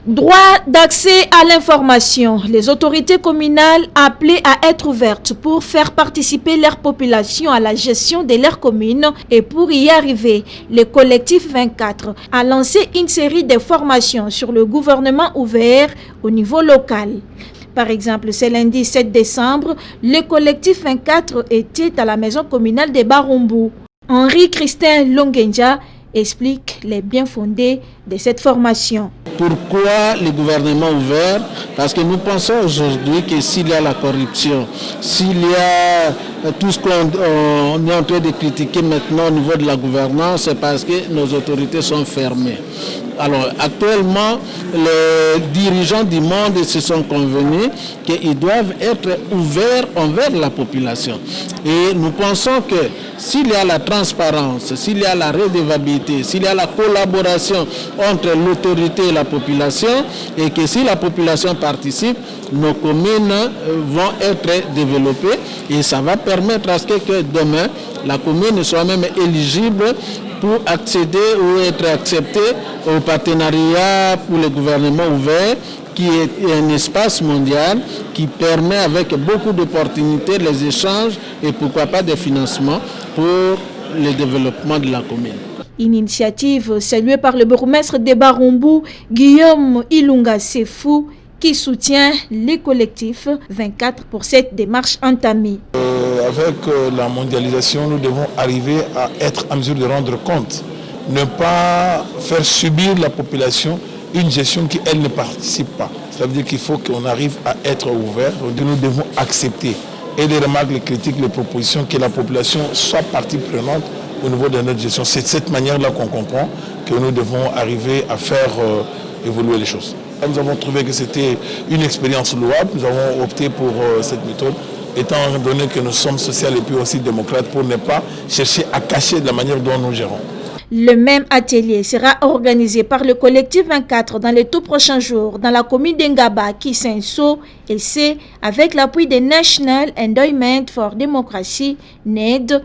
Droit d'accès à l'information. Les autorités communales appelées à être ouvertes pour faire participer leur population à la gestion de leur commune et pour y arriver, le collectif 24 a lancé une série de formations sur le gouvernement ouvert au niveau local. Par exemple, ce lundi 7 décembre, le collectif 24 était à la maison communale de Barumbu. Henri-Christin Longenja explique les bien fondés de cette formation. Pourquoi le gouvernement ouvert? Parce que nous pensons aujourd'hui que s'il y a la corruption, s'il y a tout ce qu'on est en train de critiquer maintenant au niveau de la gouvernance, c'est parce que nos autorités sont fermées. Alors actuellement, les dirigeants du monde se sont convenus qu'ils doivent être ouverts envers la population. Et nous pensons que s'il y a la transparence, s'il y a la redevabilité, s'il y a la collaboration entre l'autorité et la population, et que si la population participe, nos communes vont être développées et ça va permettre à ce que demain, la commune soit même éligible pour accéder ou être accepté au partenariat pour le gouvernement ouvert, qui est un espace mondial qui permet avec beaucoup d'opportunités les échanges et pourquoi pas des financements pour le développement de la commune. Une initiative saluée par le bourgmestre de Barumbu, Guillaume Ilunga Sefou, qui soutient les collectifs 24 pour cette démarche entamée. Avec la mondialisation, nous devons arriver à être en mesure de rendre compte, ne pas faire subir la population une gestion qui, elle, ne participe pas. Ça veut dire qu'il faut qu'on arrive à être ouvert. Nous devons accepter et les remarques, les critiques, les propositions, que la population soit partie prenante au niveau de notre gestion. C'est de cette manière-là qu'on comprend que nous devons arriver à faire évoluer les choses. Nous avons trouvé que c'était une expérience louable. Nous avons opté pour cette méthode, étant donné que nous sommes social et puis aussi démocrates, pour ne pas chercher à cacher de la manière dont nous gérons. Le même atelier sera organisé par le collectif 24 dans les tout prochains jours dans la commune d'Engaba, Kisenso, et c'est avec l'appui des National Endowment for Democracy, NED,